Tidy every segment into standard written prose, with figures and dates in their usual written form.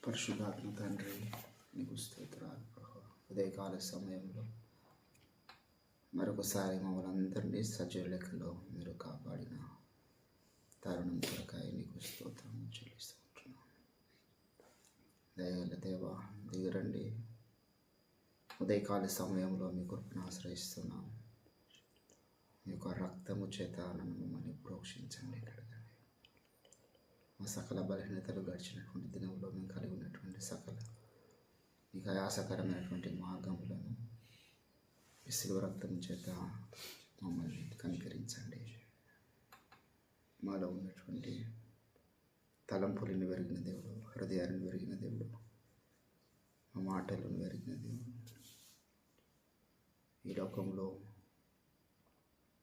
పరిశుద్ధాత్మ తండ్రి, నీకు స్తోత్రాలు ప్రభువా. ఉదయకాల సమయంలో మరొకసారి మమ్మల్ని అందరినీ సజీవ లెక్కలో మీరు కాపాడిన తరుణం కొరకాయ నీకు స్తోత్రం చెల్లిస్తూ ఉంటున్నాం. దయగల దేవా, దిగరండి. ఉదయకాల సమయంలో మీ కృపను ఆశ్రయిస్తున్నాం. మీ యొక్క రక్తము చేత నన్ను మమ్మల్ని ప్రోక్షించండి, కడగండి. మా సకల బలహీనతలు గడిచినటువంటి దినంలో మేము కలిగి ఉన్నటువంటి సకల మీకు ఆయాసకరమైనటువంటి మార్గములను మీ శిలువ రక్తం చేత మమ్మల్ని కనికరించండి. మాలో ఉన్నటువంటి తలంపులను వెరిగిన దేవుడు, హృదయాలను వెరిగిన దేవుడు, మా మాటలను వెరిగిన దేవుడు, ఈ లోకంలో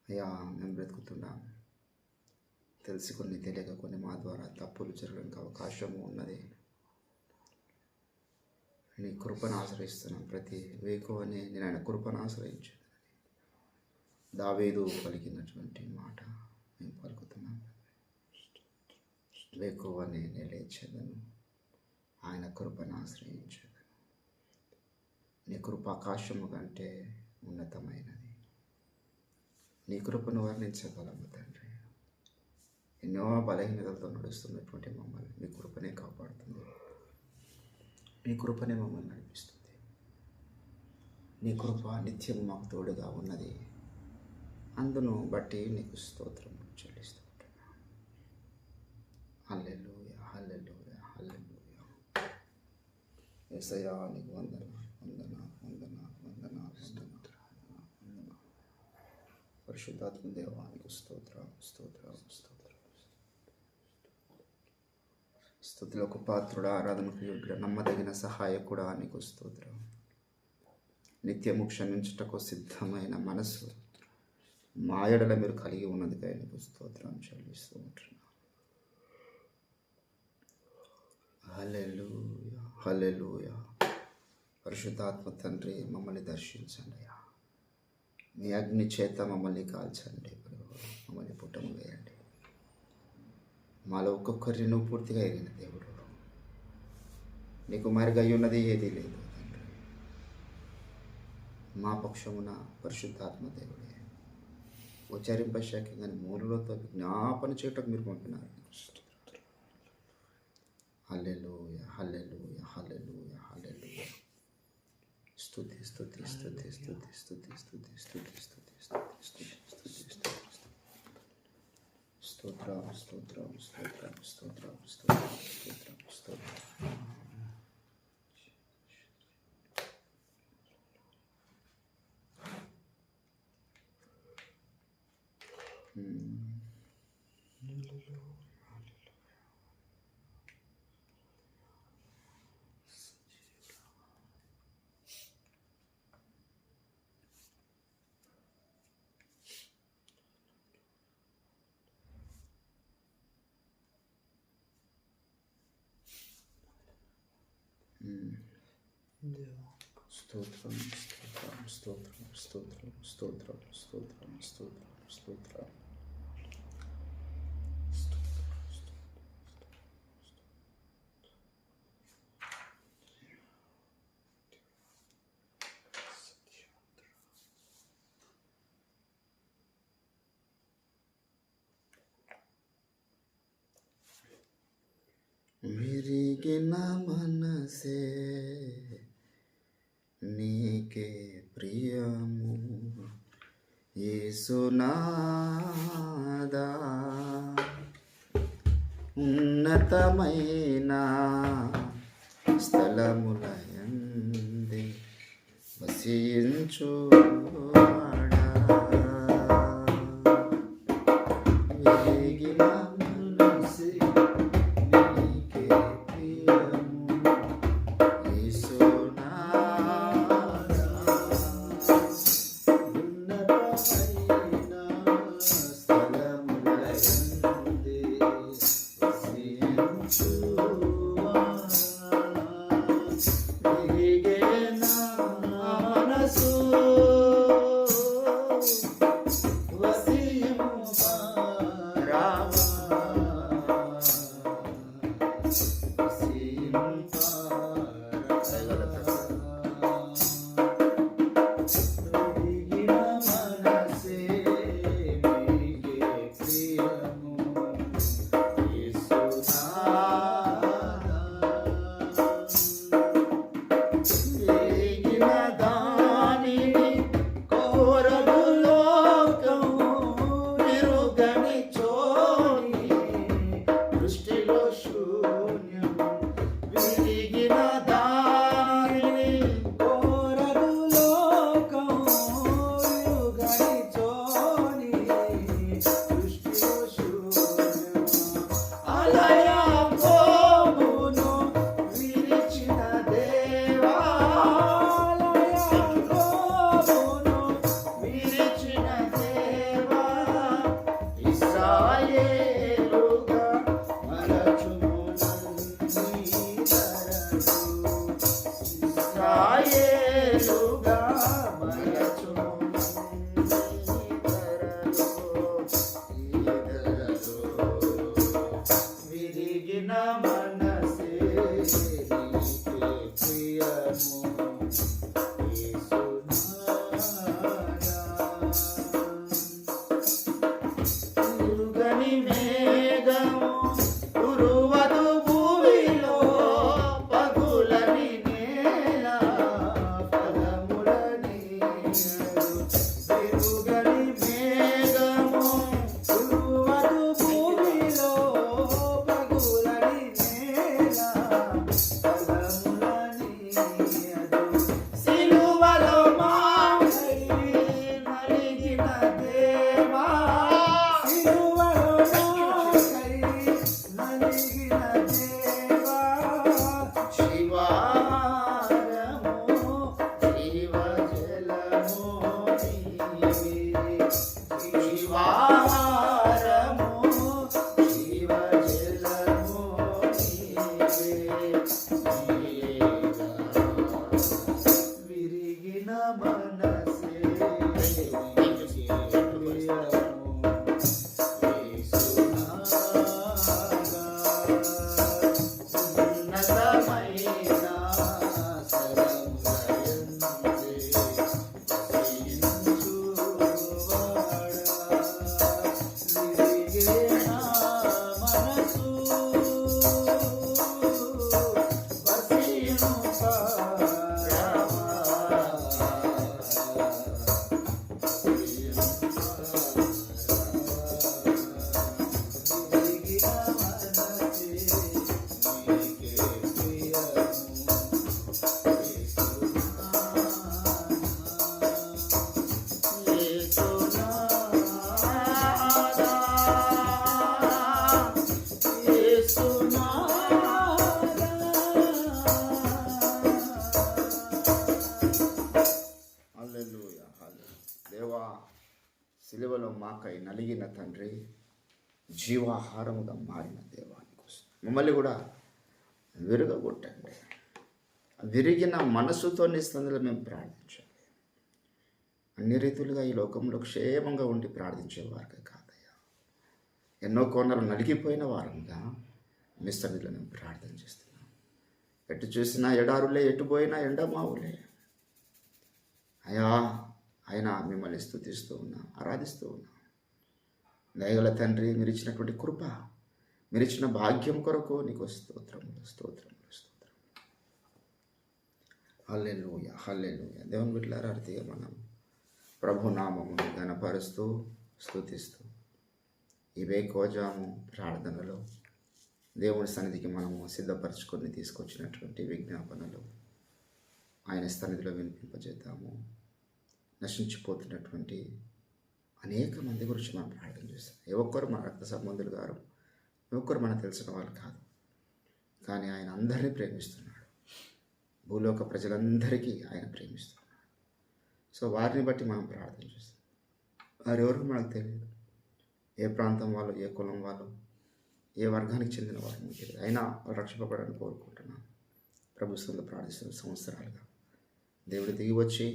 అయ్యా మేము బ్రతుకుతున్నాం. తెలిసి కొన్ని తెలియక కొన్ని మా ద్వారా తప్పులు జరగడానికి అవకాశము ఉన్నది. నీ కృపను ఆశ్రయిస్తున్నాం. ప్రతి వేకువనే నేను ఆయన కృపను ఆశ్రయించాను. దావీదు పలికినటువంటి మాట మేము పలుకుతున్నాం. వేకువనే నేను లేచేదను, ఆయన కృపను ఆశ్రయించేదను. నీ కృప ఆకాశము కంటే ఉన్నతమైనది. నీ కృపను వర్ణించగలము తండ్రి. ఎన్నో బలహీనతలతో నడుస్తున్నటువంటి మమ్మల్ని మీ కృపనే కాపాడుతుంది. మీ కృపనే మమ్మల్ని నడిపిస్తుంది. నీ కృప నిత్యం మాకు తోడుగా ఉన్నది. అందును బట్టి నీకు స్తోత్రం చెల్లిస్తూ ఉంటున్నాను. హల్లెలూయా, హల్లెలూయా, హల్లెలూయా. యేసయ్యా నీకు వందనాలు, వందనాలు, వందనాలు, వందనాలు, వందనాలు, వందనాలు. పరిశుద్ధాత్మ దేవా నీకు స్తోత్రం, స్తోత్రం, స్తోత్రం. స్తుతులకు పాత్రుడా, ఆరాధనకు యోగ్యుడా, నమ్మదగిన సహాయకుడా నీకు స్తోత్రం. నిత్యము క్షమించుటకు సిద్ధమైన మనసు మా యెడల మీరు కలిగి ఉన్నదిగా నీకు స్తోత్రం చెల్లిస్తూ ఉంటున్నాను. హల్లెలూయా, హల్లెలూయా. పరిశుద్ధాత్మ తండ్రి, మమ్మల్ని దర్శించండి. మీ అగ్ని చేత మమ్మల్ని కాల్చండి, మమ్మల్ని పుట్టము వేయండి. మాలో ఒక్కొక్కరిని నువ్వు పూర్తిగా ఎరిగిన దేవుడు. నీకు మరుగై ఉన్నది ఏదీ లేదు తండ్రి. మా పక్షమున పరిశుద్ధాత్మ దేవుడే ఉచ్చరింపశక్యంగా మూలలతో విజ్ఞాపన చేయటం మీరు పంపినారు. హల్లెలూయా, హల్లెలూయా, హల్లెలూయా, హల్లెలూయా. స్తుతి, స్తుతి, స్తుతి, స్తుతి, స్తుతి, స్తుతి, స్తుతి, స్తుతి, స్తుతి, స్తుతి, స్తుతి, స్తుతి. స్తోత్రం, స్తోత్రం, స్తోత్రం, స్తోత్రం, స్తోత్రం, స్తోత్రం, స్తోత్రం. స్తోత్రం, స్తోత్రం, స్తోత్రం, స్తోత్రం, స్తోత్రం, స్తోత్రం, స్తోత్రం, స్తోత్రం. విరిగిన మనసే నీకే ప్రియము యేసునాదా. ఉన్నతమైన స్థలములయందే వసించువాడా. విరిగిన మనసే నీకే ప్రియము యేసునాదా. ఉన్నతమైన స్థలములయందే వసించువాడా. విరిగిన మనసు వసించువాడా. రామ మాకై నలిగిన తండ్రి జీవాహారముగా మారిన దేవానికి మమ్మల్ని కూడా విరగొట్టండి. విరిగిన మనసుతో నీ సన్నిధిలో మేము ప్రార్థించాలి. అన్ని రీతులుగా ఈ లోకంలో క్షేమంగా ఉండి ప్రార్థించేవారుగా కాదయ్యా, ఎన్నో కోణాలు నలిగిపోయిన వారంగా మీ సన్నిధిలో మేము ప్రార్థన చేస్తున్నాం. ఎటు చూసినా ఎడారులే, ఎటు పోయినా ఎండమావులే అయ్యా. అయినా మిమ్మల్ని స్తుతిస్తూ ఉన్నా, ఆరాధిస్తూ ఉన్నా. దయగల తండ్రి, మీరు ఇచ్చినటువంటి కృప, మీరు ఇచ్చిన భాగ్యం కొరకు నీకు స్తోత్రములు స్తోత్రములు స్తోత్రం. హల్లెలూయా హల్లెలూయా. దేవుని బిడ్డలారా, అర్థిగా మనం ప్రభు నామమును ఘనపరుస్తూ స్తుతిస్తూ ఈ వేకోజాము ప్రార్థనలో దేవుని సన్నిధికి మనము సిద్ధపరచుకొని తీసుకొచ్చినటువంటి విజ్ఞాపనలు ఆయన సన్నిధిలో వినిపింపజేద్దాము. నశించిపోతున్నటువంటి అనేక మంది గురించి మనం ప్రార్థన చేస్తాం. ఏ ఒక్కరు మన రక్త సంబంధులు గారు, ఏ ఒక్కరు మనకు తెలిసిన వాళ్ళు కాదు, కానీ ఆయన అందరినీ ప్రేమిస్తున్నాడు. భూలోక ప్రజలందరికీ ఆయన ప్రేమిస్తున్నాడు. సో వారిని బట్టి మనం ప్రార్థన చేస్తాం. వారెవరో మనకు తెలియదు, ఏ ప్రాంతం వాళ్ళు, ఏ కులం వాళ్ళు, ఏ వర్గానికి చెందిన వారు మనకు తెలియదు. అయినా వాళ్ళు రక్షింపబడాలని కోరుకుంటున్నాను. ప్రభుత్వంలో ప్రార్థిస్తున్న సంవత్సరాలుగా దేవుడు దిగి వచ్చి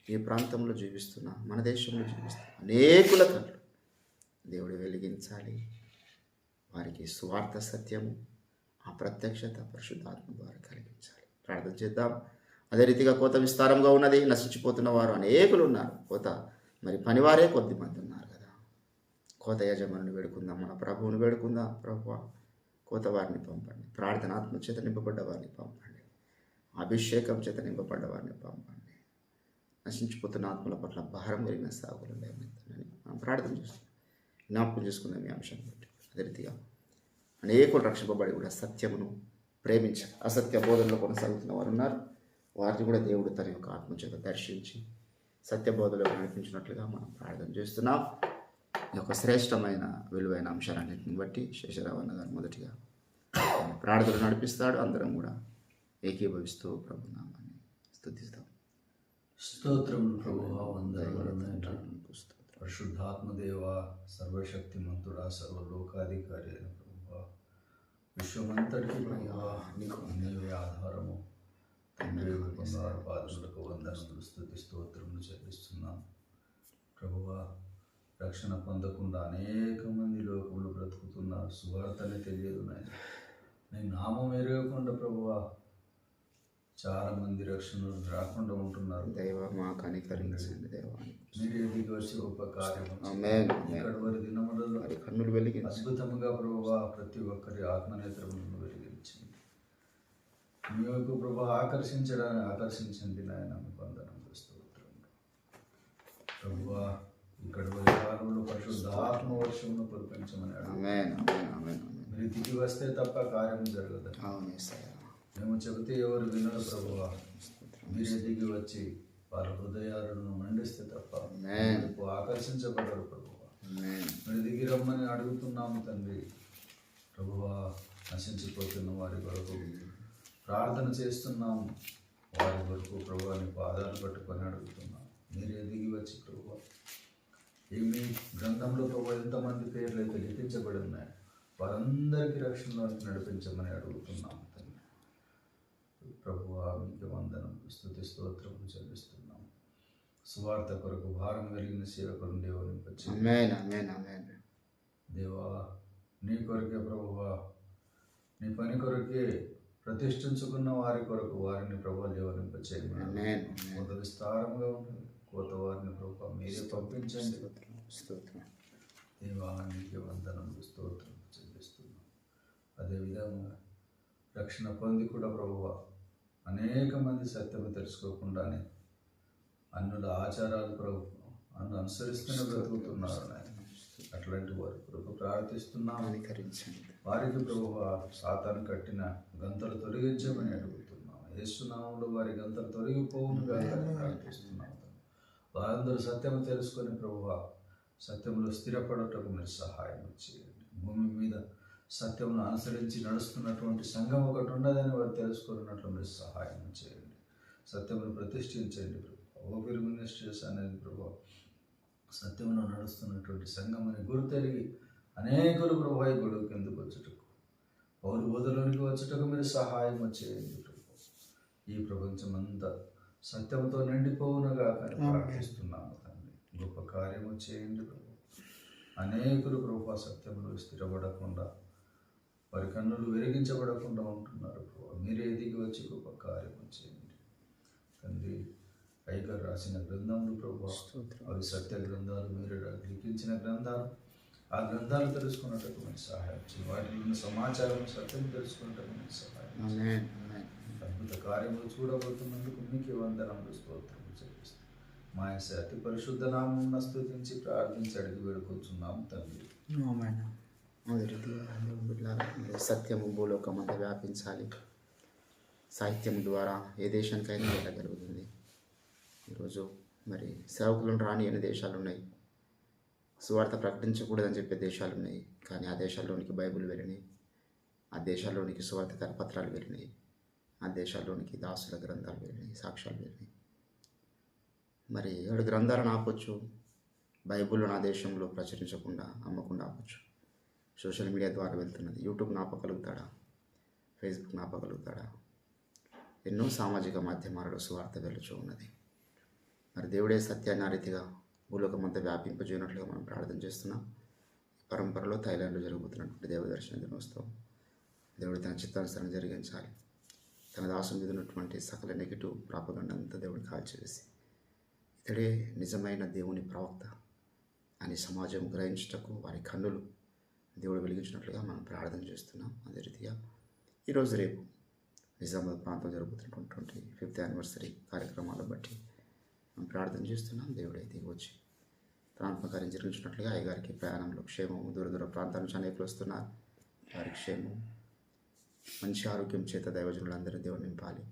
ఈ ప్రాంతంలో జీవిస్తున్న, మన దేశంలో జీవిస్తున్న అనేకుల కళ్ళు దేవుడు వెలిగించాలి. వారికి సువార్త సత్యము, ఆ ప్రత్యక్షత పరిశుద్ధాత్మ ద్వారా కలిగించాలి. ప్రార్థన చేద్దాం. అదే రీతిగా కోత విస్తారంగా ఉన్నది, నశించిపోతున్న వారు అనేకులు ఉన్నారు. కోత మరి పనివారే కొద్ది మంది ఉన్నారు కదా. కోత యజమానుని వేడుకుందాం, మన ప్రభువుని వేడుకుందాం. ప్రభువా, కోత వారిని పంపండి. ప్రార్థన ఆత్మ చేత నింపబడ్డ వారిని పంపండి. అభిషేకం చేత నింపబడ్డ వారిని పంపండి. నశించిపోతున్న ఆత్మల పట్ల భారం కలిగిన సాగులు లేవనెత్తనని మనం ప్రార్థన చేస్తాం. జ్ఞాపకం చేసుకుందాం ఈ అంశాన్ని బట్టి. అదే రీతిగా అనేకులు రక్షింపబడి కూడా సత్యమును ప్రేమించాలి. అసత్య బోధనలో కొనసాగుతున్న వారు ఉన్నారు. వారిని కూడా దేవుడు తన యొక్క ఆత్మచేత దర్శించి సత్యబోధలో నడిపించినట్లుగా మనం ప్రార్థన చేస్తున్నాం. ఈ యొక్క శ్రేష్టమైన విలువైన అంశాలన్నింటిని బట్టి శేషరావన్న గారు మొదటిగా ప్రార్థన నడిపిస్తాడు. అందరం కూడా ఏకీభవిస్తూ ప్రభునామాన్ని స్తుతిస్తాం. స్తోత్రములు ప్రభువా, వందనములు పరిశుద్ధాత్మదేవ, సర్వశక్తిమంతుడా, సర్వలోకాధికారి అయిన ప్రభువా, విశ్వమంతటికి ప్రభువా నీవే ఆధారము. తండ్రి బంగారు పాదములకు వందనములు, స్తుతి స్తోత్రములు చెల్లిస్తున్నాం. ప్రభువా, రక్షణ పొందకుండా అనేక మంది లోకంలో బ్రతుకుతున్నారు. సువార్తనే తెలియదు నాయన. నీ నామం ఎరగకుండా ప్రభువా చాలా మంది రక్షణ రాకుండా ఉంటున్నారు. దైవ మా కనికరించండి. దేవాన్ని మీరు ఎదిగి వచ్చి గొప్ప కార్యం వారి దినములలో కన్నులు వెలిగి అద్భుతంగా ప్రభువా ప్రతి ఒక్కరి ఆత్మనేత్రములను వెలిగించింది. మీ యొక్క ప్రభు ఆకర్షించండి నాయన. మీకు వందనములు స్తోత్రములు ప్రభువా. ఇక్కడ వారంలో పరిశుద్ధ ఆత్మ వర్షమును కురిపించమని మీరు దిగి వస్తే తప్ప కార్యం జరగదు. మేము చెబితే ఎవరు వినరు ప్రభువా. మీరే దిగి వచ్చి వారి హృదయాలను మండిస్తే తప్ప ఆకర్షించబడరు ప్రభువా. మీరు దిగి రమ్మని అడుగుతున్నాము తండ్రి. ప్రభువా, నశించిపోతున్న వారి కొరకు ప్రార్థన చేస్తున్నాము. వారి కొరకు ప్రభువా నీ పాదాలు పట్టుకొని అడుగుతున్నాం. మీరే దిగి వచ్చి ప్రభువా, మీ గ్రంథంలో ప్రభువా ఎంతమంది పేర్లు అయితే లిఖించబడి ఉన్నాయి వారందరికీ రక్షణలోకి నడిపించమని అడుగుతున్నాము తండ్రి. ప్రభువా, మీకు వందనం, స్తుతి స్తోత్రములు చెల్లిస్తున్నాం. సువార్త కొరకు భారం కలిగిన సేవకులను దేవుని దేవా, నీ కొరకే ప్రభువా, నీ పని కొరకే ప్రతిష్ఠించుకున్న వారి కొరకు వారిని ప్రభువా లేవనింపచేయమని. కోత విస్తారంగా ఉంటుంది. కోత వారిని ప్రభువా మీరే పంపించండి. దేవా, నీకే వందనములు, స్తోత్రం చెల్లిస్తున్నాం. అదేవిధంగా రక్షణ పొంది కూడా ప్రభువా అనేక మంది సత్యము తెలుసుకోకుండానే అన్నుల ఆచారాలు ప్రభు అనుసరిస్తూనే బ్రతుకుతున్నారు. అట్లాంటి వారి కొరకు ప్రార్థిస్తున్నాం. వారికి ప్రభువా సాతాను కట్టిన గంతలు తొలగించమని అడుగుతున్నాం. యేసునామములో వారి గంతలు తొలగిపోవునుగా ప్రార్థిస్తున్నాం. వారందరూ సత్యము తెలుసుకొని ప్రభువా సత్యంలో స్థిరపడటకు మీరు సహాయం చేయండి. భూమి మీద సత్యమును అనుసరించి నడుస్తున్నటువంటి సంఘం ఒకటి ఉండదని వారు తెలుసుకున్నట్లు మీరు సహాయం చేయండి. సత్యమును ప్రతిష్ఠించండి ప్రభు. ఓపెన్ మినిస్ట్రీస్ అనేది ప్రభు సత్యంలో నడుస్తున్నటువంటి సంఘమని గుర్తెరిగి అనేకులు ప్రభు ఈ గొడవకి ఎందుకు వచ్చుటకు పౌరు బోధలోనికి వచ్చుటకు మీరు సహాయం చేయండి ప్రభు. ఈ ప్రపంచమంతా సత్యంతో నిండిపోవునుగా కానీ ప్రార్థిస్తున్నాము తండ్రి. గొప్ప కార్యము చేయండి ప్రభు. అనేకులు ప్రభు సత్యంలో స్థిరపడకుండా వారి కన్నులు వెలిగించబడకుండా ఉంటున్నారు ప్రభు. మీరే దిగి వచ్చి గొప్ప కార్యము చేయండి తండ్రి. పైగా రాసిన గ్రంథములు ప్రభు, అవి సత్య గ్రంథాలు, మీరు లిఖించిన గ్రంథాలు. ఆ గ్రంథాలు తెలుసుకున్నట్టుకు మీకు సహాయం చేయండి. వాటిలో ఉన్న సమాచారం సత్యం తెలుసుకున్నట్టుకు మీకు సహాయం చేయండి. అద్భుత కార్యములు చూడబోతున్నందుకు మీకు వందనములు స్తోత్రములు చెల్లిస్తాం. మా యొక్క అతి పరిశుద్ధ నామమున స్తుతించి ప్రార్థించి అడిగి వేడుకొచ్చున్నాము తండ్రి. సత్యము భూలోకమంతా వ్యాపించాలి. సాహిత్యం ద్వారా ఏ దేశానికైనా వెళ్ళగలుగుతుంది. ఈరోజు మరి సేవకులను రాని ఎన్ని దేశాలు ఉన్నాయి, సువార్త ప్రకటించకూడదని చెప్పే దేశాలు ఉన్నాయి. కానీ ఆ దేశాల్లోనికి బైబిల్ వెళ్ళినాయి, ఆ దేశాల్లోనికి సువార్త కరపత్రాలు వెళ్ళినాయి, ఆ దేశాల్లోనికి దాసుల గ్రంథాలు వెళ్ళినాయి, సాక్ష్యాలు వెళ్ళినాయి. మరి 7 గ్రంథాలను ఆపొచ్చు, బైబిల్ నా దేశంలో ప్రచురించకుండా అమ్మకుండా ఆపొచ్చు. సోషల్ మీడియా ద్వారా వెళ్తున్నది. యూట్యూబ్ ఆపగలుగుతాడా? ఫేస్బుక్ ఆపగలుగుతాడా? ఎన్నో సామాజిక మాధ్యమాలలో సువార్త వెలుచు ఉన్నది. మరి దేవుడే సత్యాన్ని ఆ రీతిగా భూలోకమంతా వ్యాపింపజేయనట్లుగా మనం ప్రార్థన చేస్తున్నాం. పరంపరలో థాయిలాండ్లో జరగబోతున్నటువంటి దేవదర్శన దినోత్సవం దేవుడు తన చిత్తానుసారం జరిగించాలి. తన దాసు మీద ఉన్నటువంటి సకల నెగిటివ్ ప్రాపగండ అంతా దేవుడు కాల్చివేసి ఇతడే నిజమైన దేవుని ప్రవక్త అని సమాజం గ్రహించుటకు వారి కన్నులు దేవుడు వెలిగించినట్లుగా మనం ప్రార్థన చేస్తున్నాం. అదే రీతిగా ఈరోజు రేపు నిజామాబాద్ ప్రాంతం జరుగుతున్నటువంటి 5th యానివర్సరీ కార్యక్రమాలను బట్టి మనం ప్రార్థన చేస్తున్నాం. దేవుడే దిగి వచ్చి తన ఆత్మకార్యం జరిగించినట్లుగా అయ్యగారికి ప్రయాణంలో క్షేమం, దూర దూర ప్రాంతాల నుంచి అనేకులు వస్తున్నారు. వారి క్షేమం, మంచి ఆరోగ్యం చేత దైవజనులందరూ దేవుడు నింపాలి.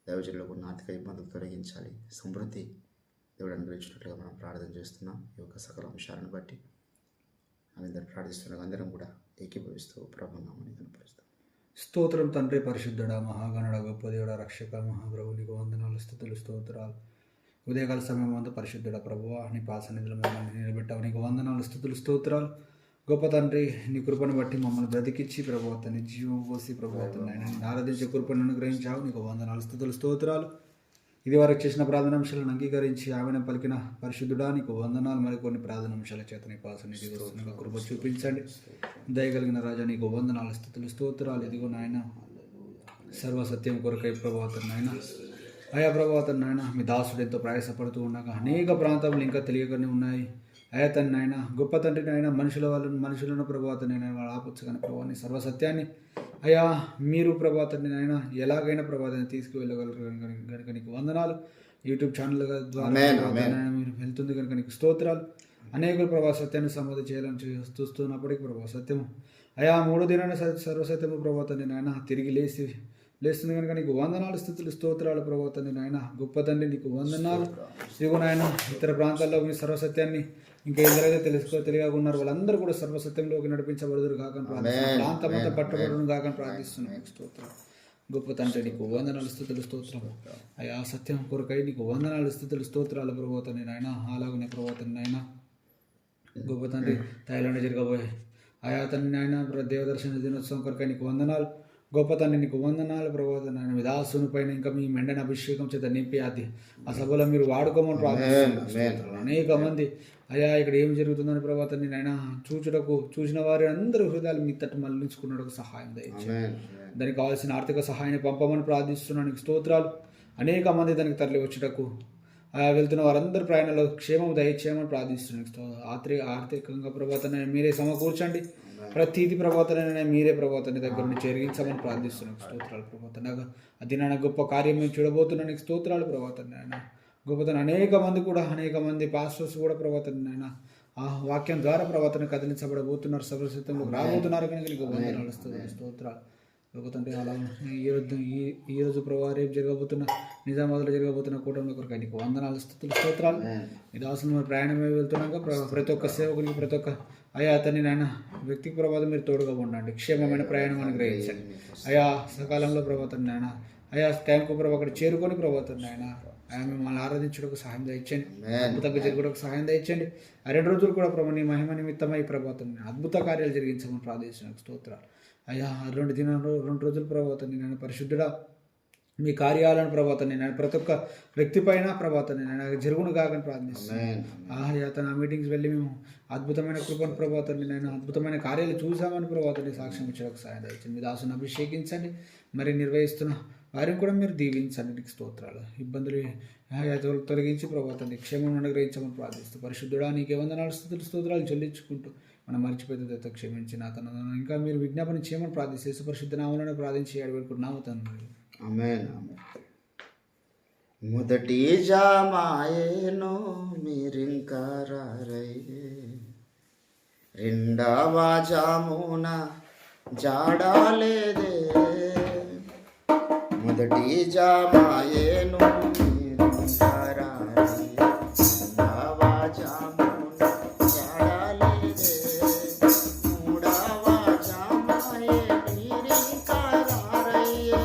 దైవజనులకు ఉన్న ఆర్థిక ఇబ్బందులు తొలగించాలి. సమృద్ధి దేవుడు అనుగ్రహించినట్లుగా మనం ప్రార్థన చేస్తున్నాం. ఈ యొక్క సకల అంశాలను బట్టి అందరూ ప్రార్థిస్తున్నాం. అందరం కూడా ఏకీభవిస్తూ ప్రభునామని కనపరుస్తాం. స్తోత్రం తండ్రి పరిశుద్ధుడ, మహాగణుడ, గొప్ప దేవుడ, రక్షక, మహాప్రభు నీకు వందనాలు, స్తుతులు, స్తోత్రాలు. ఉదయకాల సమయం అంతా పరిశుద్ధుడ ప్రభువా, నీ పాసన్నిధిలో మమ్మల్ని నిలబెట్టావు. నీకు వందనాలు, స్తుతులు, స్తోత్రాలు. గొప్ప తండ్రి, నీ కృపను బట్టి మమ్మల్ని బ్రతికిచ్చి ప్రభువతని జీవం పోసి ప్రభువతని ఆయన ఆరాధించే కృపను అనుగ్రహించావు. నీకు వందనాలు, స్తుతులు, స్తోత్రాలు. ఇది వరకు చేసిన ప్రార్థనాంశాలను అంగీకరించి ఆమెను పలికిన పరిశుద్ధుడా నీకు వందనాలు. మరికొన్ని ప్రార్థనాంశాల చేత నీ పాసన్నిధి వస్తున్న కృప చూపించండి. దయగలిగిన రాజా నీకు వందనాలు, స్తుతులు, స్తోత్రాలు. ఇదిగో నాయన సర్వసత్యం కొరకై ప్రభువతని నాయన, అయా ప్రభువతని నాయన, మీ దాసుడు ఎంతో ప్రయాసపడుతూ ఉండగా అనేక ప్రాంతాలు ఇంకా తెలియకనే ఉన్నాయి. అయా తన నాయన, గొప్ప తండ్రి నాయన, మనుషులను ప్రభువతని నాయన వాళ్ళు ఆపుచ్చుకొని ప్రభువాన్ని సర్వసత్యాన్ని అయా మీరు ప్రభాతాన్ని నాయన ఎలాగైనా ప్రభాతాన్ని తీసుకువెళ్ళగలరు కనుక నీకు వందనాలు. యూట్యూబ్ ఛానల్ ద్వారా మీరు వెళ్తుంది కనుక నీకు స్తోత్రాలు. అనేకులు ప్రభా సత్యాన్ని సమాధి చేయాలని చూస్తున్నప్పటికీ ప్రభా సత్యము అయా 3 దినాన్ని సర్వసత్యము ప్రభాతాన్ని నాయన తిరిగి లేస్తుంది కనుక నీకు వందనాలు, స్థుతులు, స్తోత్రాలు ప్రభాతాన్ని నాయన. గొప్ప తండ్రి నీకు వందనాలు. ఇదిగో నాయన ఇతర ప్రాంతాల్లో మీ సర్వసత్యాన్ని ఇంకా ఎవరైతే తెలియకున్నారు వాళ్ళందరూ కూడా సర్వసత్యంలోకి నడిపించబడుదురు కాకని ప్రార్థిస్తున్నాం. ప్రాంతమంతా పట్టబడును కాకని ప్రార్థిస్తున్నాం. స్తోత్రం గొప్ప తండ్రి నీకు వందనాలు, స్థుతులు, స్తోత్రాలు. అయా సత్యం కొరకై నీకు వందనాలు, స్థుతులు, స్తోత్రాలు ప్రభాతాన్ని నాయన. అలాగనే ప్రభాతాన్ని నాయన గొప్ప తండ్రి థాయిలాండ్ జరగబోయే అయా తండ్రి నాయన దేవదర్శన దినోత్సవం కొరకై నీకు వందనాలు. గొప్ప తండ్రి నీకు వందనాలు ప్రభావం నాయన. విదాసుని పైన ఇంకా మీ మెండని అభిషేకం చేత నింపి అది ఆ సభలో మీరు వాడుకోమని ప్రార్థిస్తున్నాం. అనేక మంది అయ్యా ఇక్కడ ఏం జరుగుతుందని ప్రభాతాన్ని నాయన చూసిన వారి అందరూ హృదయాలు మీ తట్టు మళ్ళించుకున్నట్టుకు సహాయం దయచేయండి. దానికి కావాల్సిన ఆర్థిక సహాయాన్ని పంపమని ప్రార్థిస్తున్నానికి స్తోత్రాలు. అనేక మంది దానికి తరలి వచ్చేటకు వెళ్తున్న వారందరూ ప్రయాణంలో క్షేమం దయచేయమని ప్రార్థిస్తున్నాను. ఆర్థికంగా ప్రభాతాన్ని మీరే సమకూర్చండి. ప్రతిది ప్రభాతాన్ని మీరే ప్రభాతాన్ని దగ్గర నుంచి జరిగించమని ప్రార్థిస్తున్నాను. స్తోత్రాలు ప్రభాతాన్ని. అది నాయన గొప్ప కార్యం మేము చూడబోతున్నాను. స్తోత్రాలు ప్రభాతాన్ని నాయన. గొప్పతనం అనేక మంది పాస్టర్స్ కూడా ప్రభాతాన్ని ఆయన ఆ వాక్యం ద్వారా ప్రభాతాన్ని కదిలించబడబోతున్నారు. సర్వసత్యంలో రాబోతున్నారు కనుక నీకు వందనాలు, స్తోత్రాలు. గొప్పతంటే అలా ఈరోజు ప్రభావ రేపు నిజామాబాద్లో జరగబోతున్న కూటమి కొరకు నీకు వందనాలు, స్తుతులు, స్తోత్రాలు. ఇది అవసరం ప్రయాణమే వెళ్తున్నాక ప్రతి ఒక్క సేవకునికి ప్రతి ఒక్క అయా అతన్ని నాయన వ్యక్తికి ప్రభాతం మీరు తోడుగా ఉండండి. క్షేమమైన ప్రయాణం అనుగ్రహించండి అయా. సకాలంలో ప్రభాతం నాయన. అయా టైంకు ప్రభావ అక్కడ చేరుకొని ప్రభాతం నాయన ఆయన మిమ్మల్ని ఆరాధించడానికి సహాయం దయచేయండి, Amen. అద్భుతంగా జరగడానికి సహాయం దయచేయండి. ఆ 2 రోజులు కూడా ప్రభు నీ మహిమ నిమిత్తమై ప్రభాతాన్ని అద్భుత కార్యాలు జరిగించమని ప్రార్థించిన స్తోత్రాలు అయ్యా. 2 రోజులు ప్రభాతాన్ని నేను పరిశుద్ధుడా మీ కార్యాలను ప్రభాతాన్ని నేను ప్రతి ఒక్క వ్యక్తి పైన ప్రభాతాన్ని నేను జరుగును కాకని ప్రార్థిస్తున్నాను. Amen. తన మీటింగ్స్ వెళ్ళి మేము అద్భుతమైన కృపను ప్రభాతాన్ని నేను అద్భుతమైన కార్యాలు చూసామని ప్రభాతాన్ని సాక్ష్యం ఇచ్చడానికి సహాయం దయచండి. మీ దాసుని అభిషేకించండి, మరి నిర్వహిస్తున్న వారిని కూడా మీరు దీవించండి. నీకు స్తోత్రాలు. ఇబ్బందులు తొలగించి ప్రభాతాన్ని క్షేమం అనుగ్రహించమని ప్రార్థిస్తూ పరిశుద్ధుడా నీకే వందనాలు స్తోత్రాలు చెల్లించుకుంటూ మనం మర్చిపోతే క్షమించిన అతను ఇంకా మీరు విజ్ఞాపన చేయమని ప్రార్థిస్తే పరిశుద్ధ నామలను ప్రార్థించి అడుగుతున్నాము తండ్రి. ఆమేన్. మొదటి జామాయేను మీరింకా రారయ్యే, రెండవ జామున జాడాలేదే. మొదటి జామాయేను మీరింకా రారయ్యే, రెండవ జామున జాడాలేదే. మూడవ జామాయే మీరింకా రారయ్యే,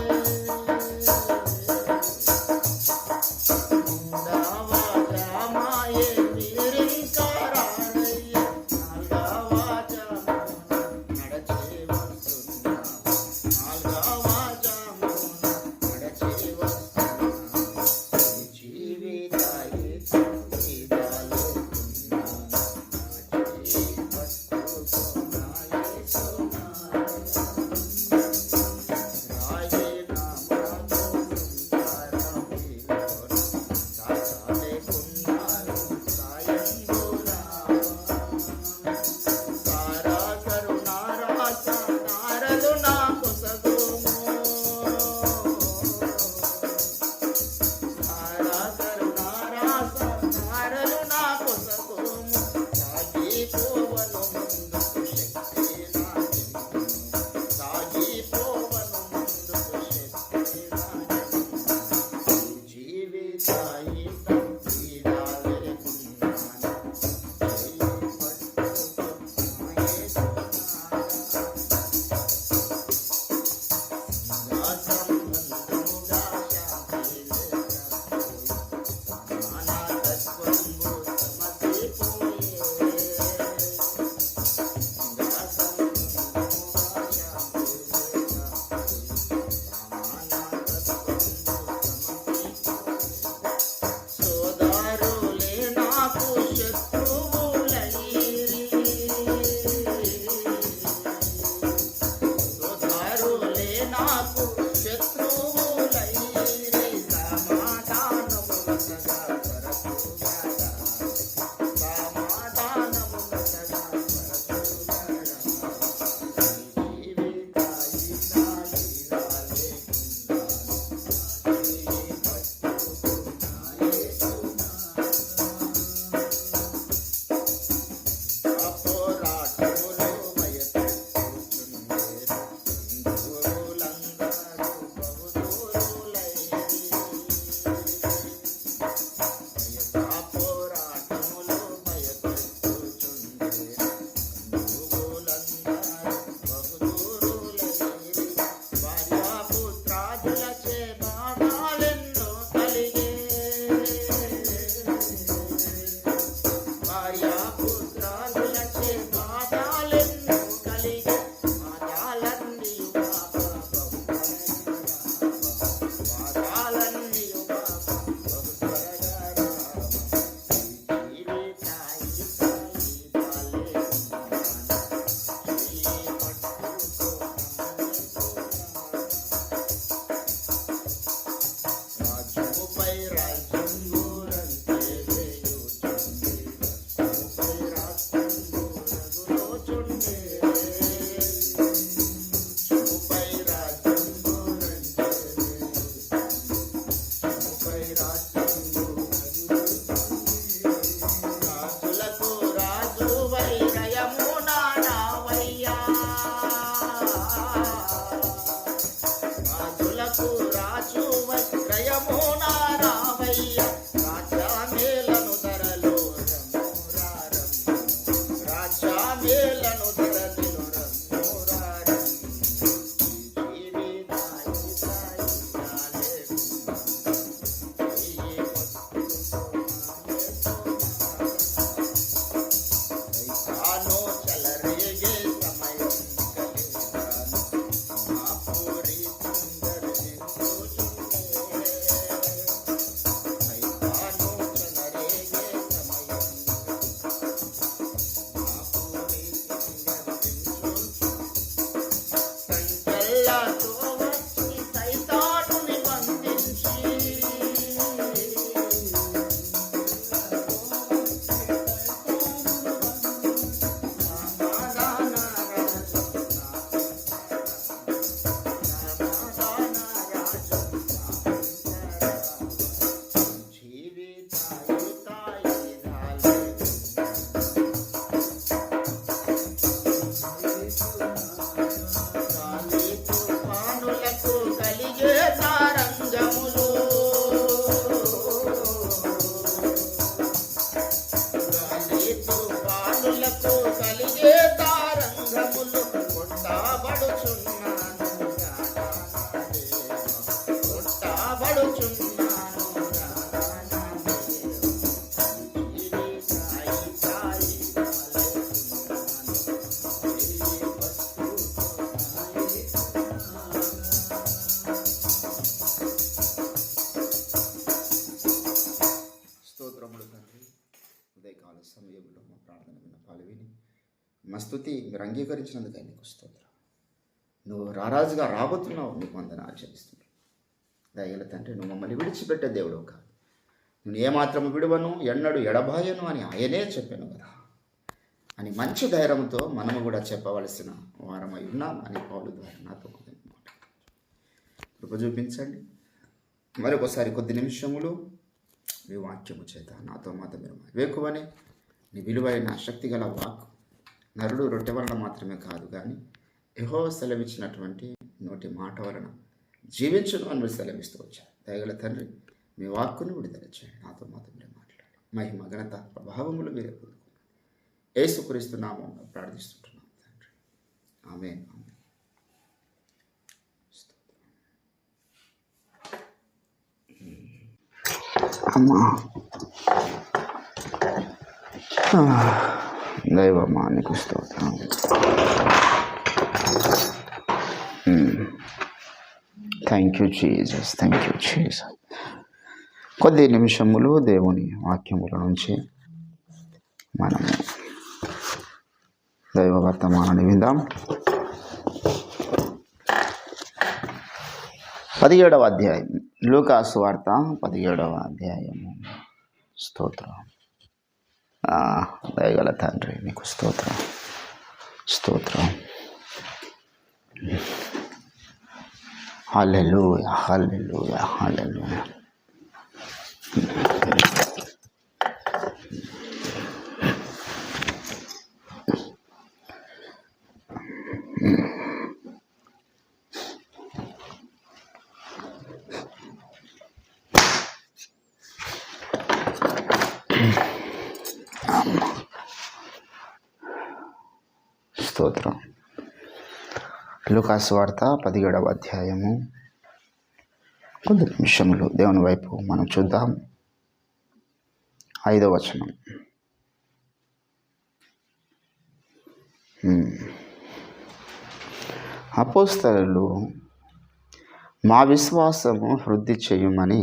స్తుతి మీరు అంగీకరించినందుకై నీకు స్తోత్రం. నువ్వు రారాజుగా రాబోతున్నావు, నీకు వందనాలు చెల్లిస్తున్నావు. దయగల తండ్రి, నువ్వు మమ్మల్ని విడిచిపెట్టే దేవుడు కాదు. నేను ఏమాత్రం విడువను, ఎన్నడు ఎడబాయను అని ఆయనే చెప్పాను కదా అని మంచి ధైర్యంతో మనము కూడా చెప్పవలసిన వారమై ఉన్నాం అని పౌలు ద్వారా నాతో కృప చూపించండి. మరొకసారి కొద్ది నిమిషములు మీ వాక్యము చేత నాతో మాత్రం మీరు వేకువని నీ విలువైన శక్తిగల వాక్ నరుడు రొట్టె వలన మాత్రమే కాదు కానీ యెహోవా సెలవిచ్చినటువంటి నోటి మాట వలన జీవించును అని మీరు సెలవిస్తూ వచ్చారు. దయగల తండ్రి, మీ వాక్కును విడుదల చేయండి. నాతో మాత్రం మీరు మాట్లాడండి. మహిమ ఘనత ప్రభావములు మీరే పొందుకోండి. యేసుక్రీస్తు నామమున ప్రార్థిస్తుంటున్నాం తండ్రి. ఆమేన్. అమ్మా దైవమా నీకు స్తోత్రం. Thank you Jesus, thank you Jesus. కొద్ది నిమిషములు దేవుని వాక్యముల నుంచి మనము దైవ వర్తమానాన్ని విందాం. 17వ అధ్యాయం, లూకాసు వార్త 17వ అధ్యాయము. స్తోత్రం. దయగల తండ్రి నీకు స్తోత్రం, స్తోత్రం. హల్లెలూయా, హల్లెలూయా, హల్లెలూయా. స్తోత్రం. లూకాసు వార్త 17వ అధ్యాయము. కొద్ది నిమిషములు దేవుని వైపు మనం చూద్దాం. 5వ వచనం. అపోస్తలులు మా విశ్వాసము వృద్ధి చేయమని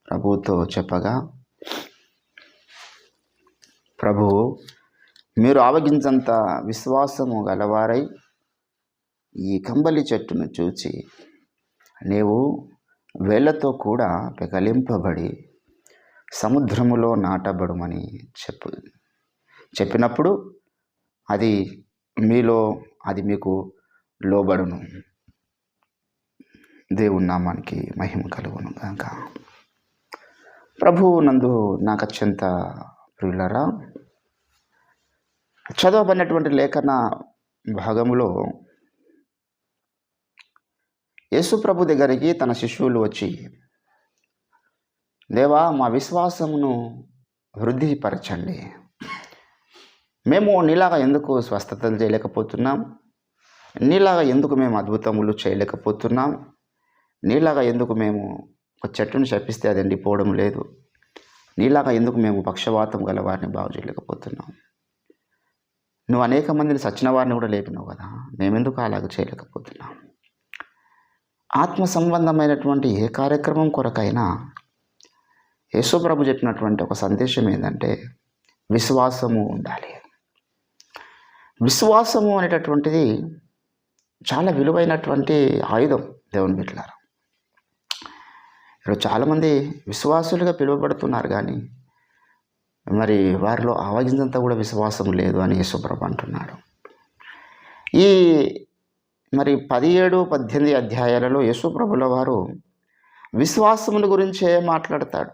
ప్రభువుతో చెప్పగా, ప్రభువు మీరు ఆవగించంత విశ్వాసము గలవారై ఈ కంబలి చెట్టును చూచి నీవు వేళ్లతో కూడా పెకలింపబడి సముద్రములో నాటబడుమని చెప్పినప్పుడు అది మీకు లోబడును. దేవుని నామానికి మహిమ కలుగును గాక. ప్రభువు నందు నాకు అత్యంత ప్రియులరా, చదవబడినటువంటి లేఖన భాగములో యేసు ప్రభు దగ్గరికి తన శిష్యులు వచ్చి, దేవా మా విశ్వాసమును వృద్ధిపరచండి, మేము నీలాగా ఎందుకు స్వస్థతలు చేయలేకపోతున్నాం, నీలాగా ఎందుకు మేము అద్భుతములు చేయలేకపోతున్నాం, నీలాగా ఎందుకు మేము ఒక చెట్టును శపిస్తే అది ఎండిపోవడం లేదు, నీలాగా ఎందుకు మేము పక్షవాతం గల వారిని బాగు చేయలేకపోతున్నాం, నువ్వు అనేక మందిని సచ్చిన వారిని కూడా లేపినావు కదా, మేమెందుకు అలాగ చేయలేకపోతున్నాం. ఆత్మ సంబంధమైనటువంటి ఏ కార్యక్రమం కొరకైనా యేసు ప్రభు చెప్పినటువంటి ఒక సందేశం ఏంటంటే విశ్వాసము ఉండాలి. విశ్వాసము అనేటటువంటిది చాలా విలువైనటువంటి ఆయుధం దేవుని బిడ్డలారా. ఈరోజు చాలామంది విశ్వాసులుగా పిలువబడుతున్నారు కానీ మరి వారిలో ఆవగించంతా కూడా విశ్వాసం లేదు అని యేసుప్రభు అంటున్నాడు. ఈ మరి 17-18 అధ్యాయాలలో యేసుప్రభుల వారు విశ్వాసముల గురించే మాట్లాడతాడు.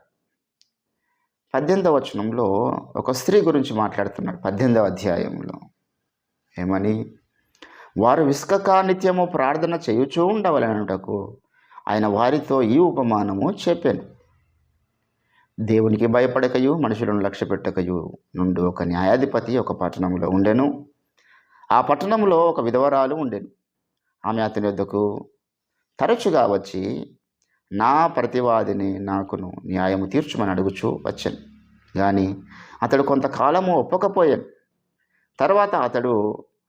18వ వచనంలో ఒక స్త్రీ గురించి మాట్లాడుతున్నాడు. 18వ అధ్యాయంలో ఏమని, వారు విసుకక నిత్యము ప్రార్థన చేయుచూ ఉండవలనుటకు ఆయన వారితో ఈ ఉపమానము చెప్పాను. దేవునికి భయపడకయు మనుషులను లక్ష్యపెట్టకయు నుండి ఒక న్యాయాధిపతి ఒక పట్టణంలో ఉండెను. ఆ పట్టణంలో ఒక విధవరాలు ఉండెను. ఆమె అతని వద్దకు తరచుగా వచ్చి నా ప్రతివాదిని నాకును న్యాయము తీర్చుమని అడుగుచూ వచ్చాను. కానీ అతడు కొంతకాలము ఒప్పకపోయాను. తర్వాత అతడు,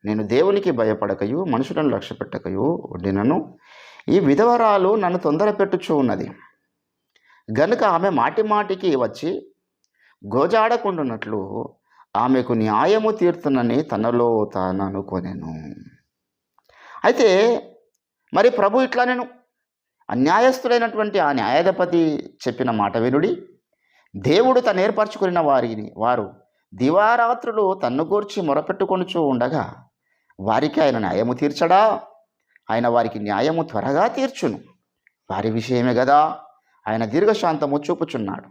నేను దేవునికి భయపడకయు మనుషులను లక్ష్యపెట్టకయు ఉండినను ఈ విధవరాలు నన్ను తొందర పెట్టుచూ ఉన్నది గనుక ఆమె మాటి మాటికి వచ్చి గోజాడకుండానట్లు ఆమెకు న్యాయము తీర్చునని తనలో తాను అనుకొనెను. అయితే మరి ప్రభు ఇట్లా నేను అన్యాయస్తుడైనటువంటి ఆ న్యాయాధిపతి చెప్పిన మాట వినుడి. దేవుడు తను ఏర్పరచుకున్న వారు దివారాత్రులు తన్ను గూర్చి మొరపెట్టుకొనుచూ ఉండగా వారికి ఆయన న్యాయము తీర్చడా? ఆయన వారికి న్యాయము త్వరగా తీర్చును. వారి విషయమే కదా ఆయన దీర్ఘశాంతము చూపుచున్నాడు.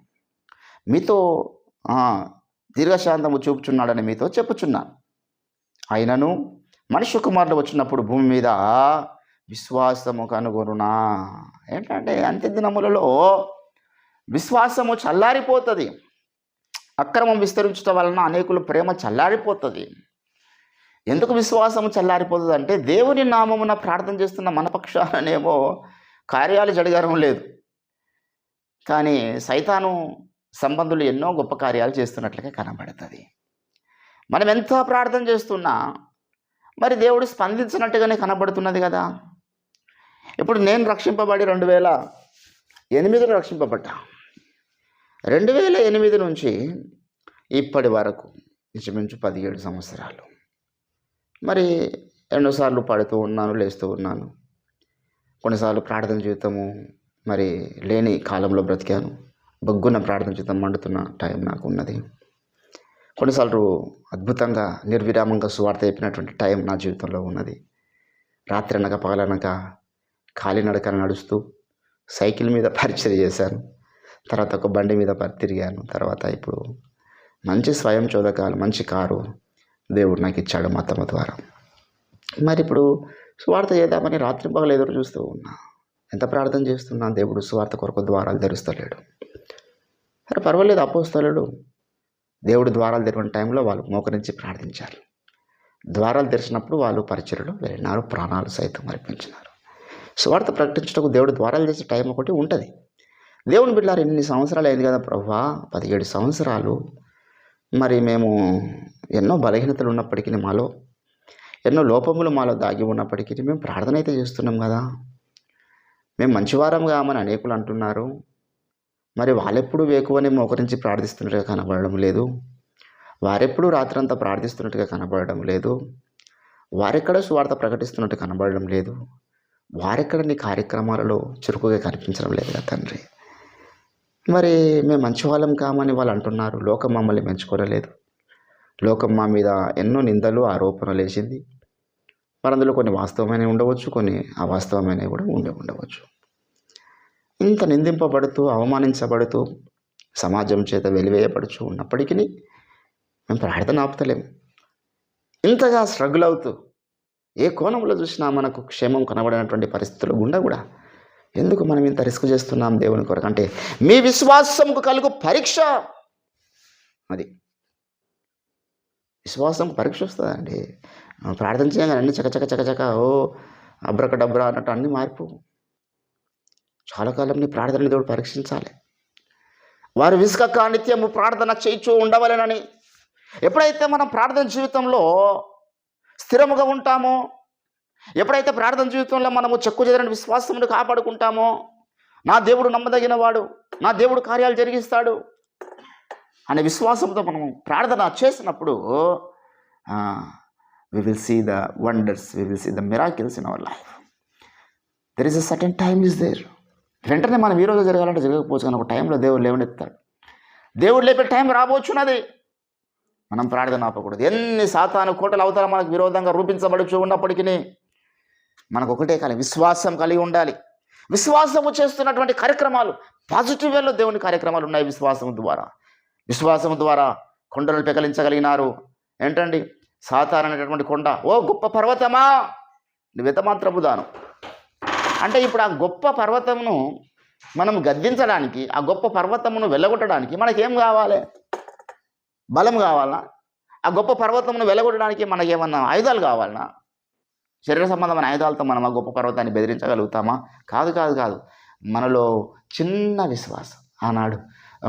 మీతో దీర్ఘశాంతము చూపుచున్నాడని మీతో చెప్పుచున్నాను. అయినను మనుష్య కుమారుడు వచ్చినప్పుడు భూమి మీద విశ్వాసము కనుగొనునా? ఏంటంటే అంత్య దినములలో విశ్వాసము చల్లారిపోతుంది. అక్రమం విస్తరించడం వలన అనేకుల ప్రేమ చల్లారిపోతుంది. ఎందుకు విశ్వాసము చల్లారిపోతుంది అంటే దేవుని నామమున ప్రార్థన చేస్తున్న మన పక్షాననేమో కార్యాలు జరగడం లేదు, కానీ సైతాను సంబంధులు ఎన్నో గొప్ప కార్యాలు చేస్తున్నట్లుగా కనబడుతుంది. మనం ఎంత ప్రార్థన చేస్తున్నా మరి దేవుడు స్పందించినట్టుగానే కనబడుతున్నది కదా. ఇప్పుడు నేను రక్షింపబడి 2008లో రక్షింపబడ్డా. 2008 నుంచి ఇప్పటి వరకు ఇంచుమించు 17 సంవత్సరాలు. మరి ఎన్నోసార్లు పడుతూ ఉన్నాను, లేస్తూ ఉన్నాను. కొన్నిసార్లు ప్రార్థన జీవితము మరి లేని కాలంలో బ్రతికాను. బొగ్గున్న ప్రార్థన జీవితం మండుతున్న టైం నాకు ఉన్నది. కొన్నిసార్లు అద్భుతంగా నిర్విరామంగా సువార్త చెప్పినటువంటి టైం నా జీవితంలో ఉన్నది. రాత్రి అనక పగలనక కాలినడక నడుస్తూ సైకిల్ మీద పరిచయం చేశాను. తర్వాత ఒక బండి మీద తిరిగాను. తర్వాత ఇప్పుడు మంచి స్వయం చోదకాలు, మంచి కారు దేవుడు నాకు ఇచ్చాడు మా తమ ద్వారా. మరి ఇప్పుడు సువార్త చేద్దామని రాత్రి పగలు ఎదురు చూస్తూ ఉన్నా. ఎంత ప్రార్థన చేస్తున్నా దేవుడు సువార్త కొరకు ద్వారాలు తెరుస్తలేడు. సరే పర్వాలేదు, అపోస్తలుడు దేవుడు ద్వారాలు తెరిచిన టైంలో వాళ్ళు మోకరించి ప్రార్థించారు. ద్వారాలు తెరిచినప్పుడు వాళ్ళు పరిచర్యలో వెళ్ళినారు, ప్రాణాలు సైతం అర్పించినారు. సువార్త ప్రకటించడానికి దేవుడు ద్వారాలు చేసే టైం ఒకటి ఉంటుంది. దేవుని బిడ్డలారు ఎన్ని సంవత్సరాలు అయింది కదా ప్రభువా, 17 సంవత్సరాలు. మరి మేము ఎన్నో బలహీనతలు ఉన్నప్పటికీ, మాలో ఎన్నో లోపములు మాలో దాగి ఉన్నప్పటికీ మేము ప్రార్థన అయితే చేస్తున్నాం కదా. మేము మంచివారం కామని అనేకులు అంటున్నారు. మరి వాళ్ళెప్పుడు వేకువని మోకరించి ప్రార్థిస్తున్నట్టుగా కనబడడం లేదు. వారెప్పుడు రాత్రంతా ప్రార్థిస్తున్నట్టుగా కనబడడం లేదు. వారెక్కడ సువార్త ప్రకటిస్తున్నట్టు కనబడడం లేదు. వారెక్కడ నీ కార్యక్రమాలలో చురుకుగా కనిపించడం లేదు కదా తండ్రి. మరి మేము మంచి వాళ్ళం కామని వాళ్ళు అంటున్నారు. లోకం మమ్మల్ని మెచ్చుకోలేదు. లోకం మా మీద ఎన్నో నిందలు, ఆరోపణలు వేసింది. మరి అందులో కొన్ని వాస్తవమైనవి ఉండవచ్చు, కొన్ని అవాస్తవమైనవి కూడా ఉండవచ్చు. ఇంత నిందింపబడుతూ, అవమానించబడుతూ, సమాజం చేత వెలివేయబడుచు ఉన్నప్పటికీ మేము ప్రార్థన ఆపుతలేము. ఇంతగా స్ట్రగుల్ అవుతూ ఏ కోణంలో చూసినా మనకు క్షేమం కనబడినటువంటి పరిస్థితుల గుండా కూడా ఎందుకు మనం ఇంత రిస్క్ చేస్తున్నాం దేవుని కొరకు అంటే మీ విశ్వాసంకు కలుగు పరీక్ష. అది విశ్వాసం పరీక్ష వస్తుందండి. ప్రార్థన చేయగానే అన్ని చకచక ఓ అబ్రకడబ్రా అన్నట్టు అన్నీ మార్పు. చాలా కాలం నీ ప్రార్థనని దేవుడు పరీక్షించాలి. వారు విసుకక నిత్యము ప్రార్థన చేయించు ఉండవలెనని. ఎప్పుడైతే మనం ప్రార్థన జీవితంలో స్థిరముగా ఉంటామో, ఎప్పుడైతే ప్రార్థన జీవితంలో మనము చెక్కు చెదరని విశ్వాసమును కాపాడుకుంటామో, నా దేవుడు నమ్మదగిన వాడు, నా దేవుడు కార్యాలు జరిగిస్తాడు అనే విశ్వాసంతో మనము ప్రార్థన చేసినప్పుడు we will see the wonders, we will see the miracles in our life. There is a certain time is there. వెంటనే మనం ఈరోజు జరగాలంటే జరగకపోవచ్చు, కానీ ఒక టైంలో దేవుడు లేవనెత్తాడు. దేవుడు లేపే టైం రాబోచున్నది. మనం ప్రార్థన ఆపకూడదు. ఎన్ని సాతాను కోటలు అవతల మనకు విరోధంగా రూపించబడుచు ఉన్నప్పటికీ మనకు ఒకటే కానీ విశ్వాసం కలిగి ఉండాలి. విశ్వాసము చేస్తున్నటువంటి కార్యక్రమాలు పాజిటివ్ వేలో దేవుని కార్యక్రమాలు ఉన్నాయి. విశ్వాసం ద్వారా కొండలను పెకలించగలిగినారు. ఏంటండి సాతాను అనేటటువంటి కొండ, ఓ గొప్ప పర్వతమా నువ్వెంత మాత్రపు దాను అంటే, ఇప్పుడు ఆ గొప్ప పర్వతమును మనం గద్దించడానికి, ఆ గొప్ప పర్వతమును వెళ్ళగొట్టడానికి మనకేం కావాలి? బలం కావాలనా? ఆ గొప్ప పర్వతమును వెళ్ళగొట్టడానికి మనకేమన్నా ఆయుధాలు కావాలనా? శరీర సంబంధమైన ఆయుధాలతో మనం ఆ గొప్ప పర్వతాన్ని బెదిరించగలుగుతామా? కాదు. మనలో చిన్న విశ్వాసం. ఆనాడు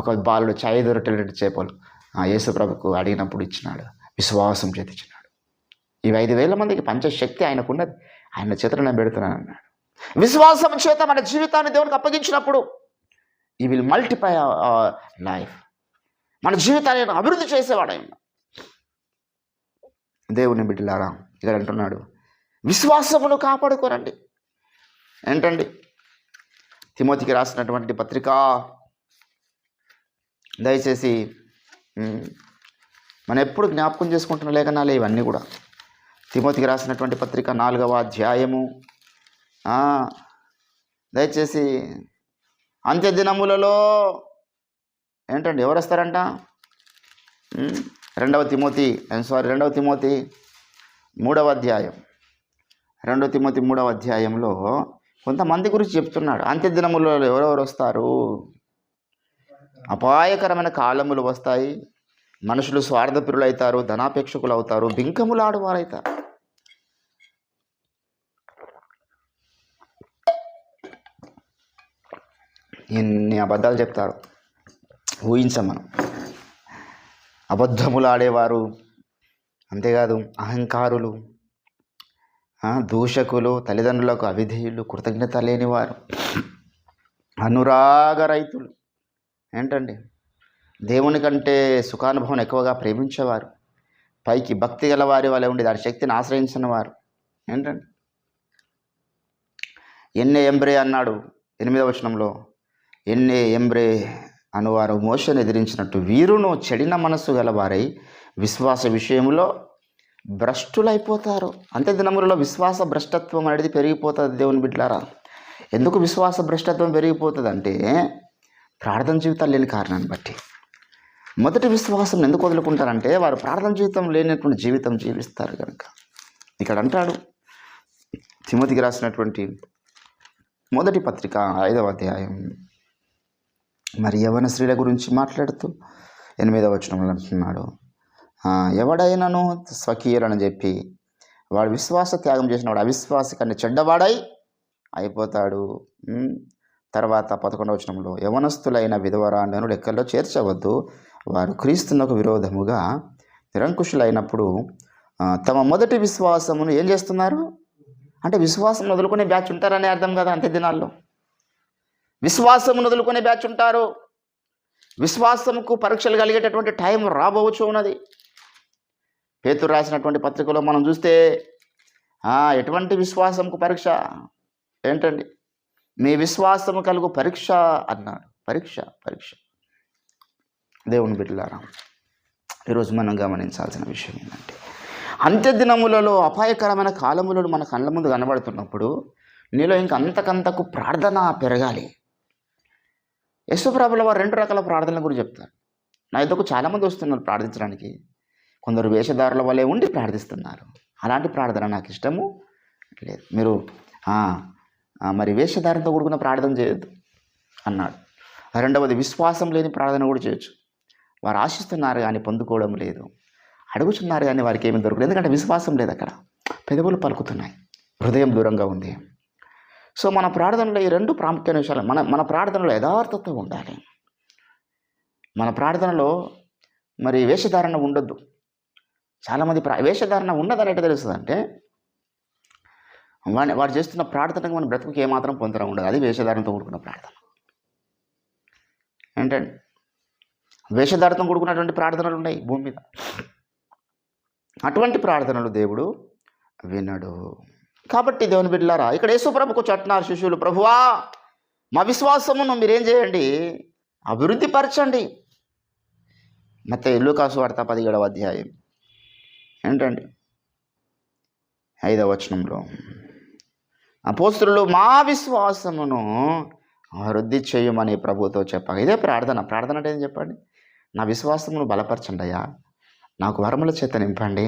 ఒక బాలుడు 5 రొట్టెలు 2 చేపలు యేసు ప్రభుకు అడిగినప్పుడు ఇచ్చినాడు, విశ్వాసం చేతి ఇచ్చినాడు. ఈ 5,000 మందికి పంచశక్తి ఆయనకున్నది, ఆయన చేతులు నేను పెడుతున్నాను అన్నాడు. విశ్వాసం చేత మన జీవితాన్ని దేవునికి అప్పగించినప్పుడు ఈ విల్ మల్టిప్లై లైఫ్. మన జీవితాన్ని అభివృద్ధి చేసేవాడు ఆయన. దేవుని బిడ్డలారా, ఇక్కడ అంటున్నాడు విశ్వాసమును కాపాడుకోనండి. ఏంటండి? తిమోతికి రాసినటువంటి పత్రిక, దయచేసి మనం ఎప్పుడు జ్ఞాపకం చేసుకుంటున్న లేఖనాలే ఇవన్నీ కూడా. తిమోతికి రాసినటువంటి పత్రిక 4వ అధ్యాయము, దయచేసి అంత్య దినములలో ఏంటండి ఎవరు వస్తారంట? 2వ తిమోతి 3వ అధ్యాయం, 2 తిమోతి 3వ అధ్యాయంలో కొంతమంది గురించి చెప్తున్నాడు. అంత్య దినములలో ఎవరెవరు వస్తారు? అపాయకరమైన కాలములు వస్తాయి, మనుషులు స్వార్థపరులు అవుతారు, ధనాపేక్షకులు అవుతారు, బింకములాడు వారైతారు. ఎన్ని అబద్ధాలు చెప్తారు ఊహించాం మనం. అబద్ధములు ఆడేవారు, అంతేకాదు అహంకారులు, దూషకులు, తల్లిదండ్రులకు అవిధేయులు, కృతజ్ఞత లేనివారు, అనురాగ రైతులు, ఏంటండి దేవుని కంటే సుఖానుభవం ఎక్కువగా ప్రేమించేవారు, పైకి భక్తి గల వారి వలె ఉండి దాని శక్తిని ఆశ్రయించిన వారు, ఏంటండి ఎన్నే ఎంబ్రే అన్నాడు 8వ వచనంలో. ఎన్నే ఎంబ్రే అనువారు మోషను ఎదిరించినట్టు వీరును చెడిన మనస్సు గలవారై విశ్వాస విషయంలో భ్రష్టులైపోతారు. అంత్య దినములలో విశ్వాస భ్రష్టత్వం అనేది పెరిగిపోతుంది. దేవుని బిడ్డలారా, ఎందుకు విశ్వాస భ్రష్టత్వం పెరిగిపోతుంది అంటే ప్రార్థన జీవితాలు లేని కారణాన్ని బట్టి. మొదటి విశ్వాసం ఎందుకు వదులుకుంటారంటే వారు ప్రార్థన జీవితం లేనటువంటి జీవితం జీవిస్తారు కనుక. ఇక్కడ అంటాడు తిమోతికి రాసినటువంటి మొదటి పత్రిక 5వ అధ్యాయం, మరి యవన స్త్రీల గురించి మాట్లాడుతూ 8వ వచనంలో అంటున్నాడు, ఎవడైనాను స్వకీయులని చెప్పి వాడు విశ్వాస త్యాగం చేసిన వాడు అవిశ్వాసి కన్నా చెడ్డవాడై అయిపోతాడు. తర్వాత 11వ వచనంలో యవనస్తులైన విధవరాండ్లను లెక్కల్లో చేర్చవద్దు, వారు క్రీస్తునకు విరోధముగా నిరంకుశులైనప్పుడు తమ మొదటి విశ్వాసమును ఏం చేస్తున్నారు అంటే విశ్వాసం వదులుకునే బ్యాచ్ ఉంటారనే అర్థం కదా. అంత్య దినాల్లో విశ్వాసమును వదులుకునే బ్యాచ్ ఉంటారు. విశ్వాసముకు పరీక్షలు కలిగేటటువంటి టైం రాబోవచ్చు ఉన్నది. పేతురు రాసినటువంటి పత్రికలో మనం చూస్తే ఎటువంటి విశ్వాసంకు పరీక్ష ఏంటండి? మీ విశ్వాసము కలుగు పరీక్ష అన్నాడు. పరీక్ష. దేవుని బిడ్డలారా, ఈరోజు మనం గమనించాల్సిన విషయం ఏంటంటే అంత్య దినములలో అపాయకరమైన కాలములలో మన కళ్ళ ముందు కనబడుతున్నప్పుడు నీలో ఇంక అంతకంతకు ప్రార్థన పెరగాలి. యేసుప్రభుల వారు 2 రకాల ప్రార్థనల గురించి చెప్తారు. నా ఎదుకు చాలామంది వస్తున్నారు ప్రార్థించడానికి. కొందరు వేషధారుల వలె ఉండి ప్రార్థిస్తున్నారు. అలాంటి ప్రార్థన నాకు ఇష్టము లేదు. మీరు మరి వేషధారంతో కూడుకున్న ప్రార్థన చేయొద్దు అన్నాడు. 2వది విశ్వాసం లేని ప్రార్థన కూడా చేయొచ్చు. వారు ఆశిస్తున్నారు కానీ పొందుకోవడం లేదు, అడుగుతున్నారు కానీ వారికి ఏమి దొరకలేదు. ఎందుకంటే విశ్వాసం లేదు, అక్కడ పెదవులు పలుకుతున్నాయి, హృదయం దూరంగా ఉంది. సో మన ప్రార్థనలో ఈ 2 ప్రాముఖ్యమైన విషయాలు. మన ప్రార్థనలో యథార్థత ఉండాలి. మన ప్రార్థనలో మరి వేషధారణ ఉండొద్దు. చాలామంది వేషధారణ ఉన్నదని ఎట్లా తెలుస్తుంది అంటే వాడు చేస్తున్న ప్రార్థనకు మన బ్రతుకుకి ఏమాత్రం పొందడం ఉండదు. అది వేషధారణతో కూడుకున్న ప్రార్థన. ఏంటండి వేషధారణతో కూడుకున్నటువంటి ప్రార్థనలు ఉన్నాయి భూమి మీద. అటువంటి ప్రార్థనలు దేవుడు వినడు. కాబట్టి దేవుని బిడ్డలారా, ఇక్కడ యేసుప్రభుకు చట్టినారు శిష్యులు, ప్రభువా మా విశ్వాసమును మీరేం చేయండి, అభివృద్ధి పరచండి. మత్తయి లూకాసు వార్త 17వ అధ్యాయం ఏంటండి 5వ వచనంలో అపోస్తలులు మా విశ్వాసమును వృద్ధి చేయమని ప్రభుతో చెప్పాలి. ఇదే ప్రార్థన. ప్రార్థన అంటే ఏం చెప్పండి? నా విశ్వాసమును బలపరచండి అయ్యా, నాకు వరముల చేత నింపండి,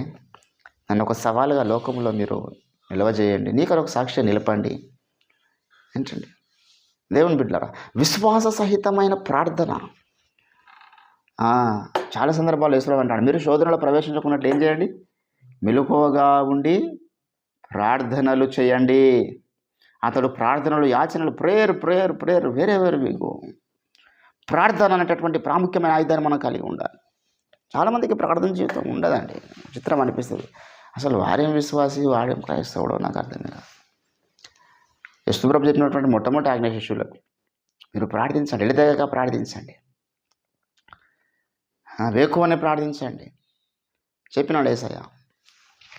నన్ను ఒక సవాలుగా లోకంలో మీరు నిలవజేయండి, నీకు ఒక సాక్షి నిలపండి. ఏంటండి దేవుని బిడ్డలారా, విశ్వాస సహితమైన ప్రార్థన. చాలా సందర్భాలు యేసుప్రభు అంటాడు, మీరు శోధనలో ప్రవేశించకున్నట్లు ఏం చేయండి, మెలకువగా ఉండి ప్రార్థనలు చేయండి. అతడు ప్రార్థనలు, యాచనలు, ప్రేయర్ వేరే మీకు ప్రార్థన అనేటటువంటి ప్రాముఖ్యమైన ఆయుధాన్ని మనం కలిగి ఉండాలి. చాలామందికి ప్రార్థన జీవితం ఉండదండి. చిత్రం అనిపిస్తుంది. అసలు వారేం విశ్వాసి, వాడేం క్రైస్తవుడో నాకు అర్థం కాదు. యేసుప్రభు చెప్పినటువంటి మొట్టమొదటి ఆజ్ఞ శిష్యులకు, మీరు ప్రార్థించండి, ఎడతెగక ప్రార్థించండి, వేకువనే ప్రార్థించండి చెప్పినాడు యేసయ్య.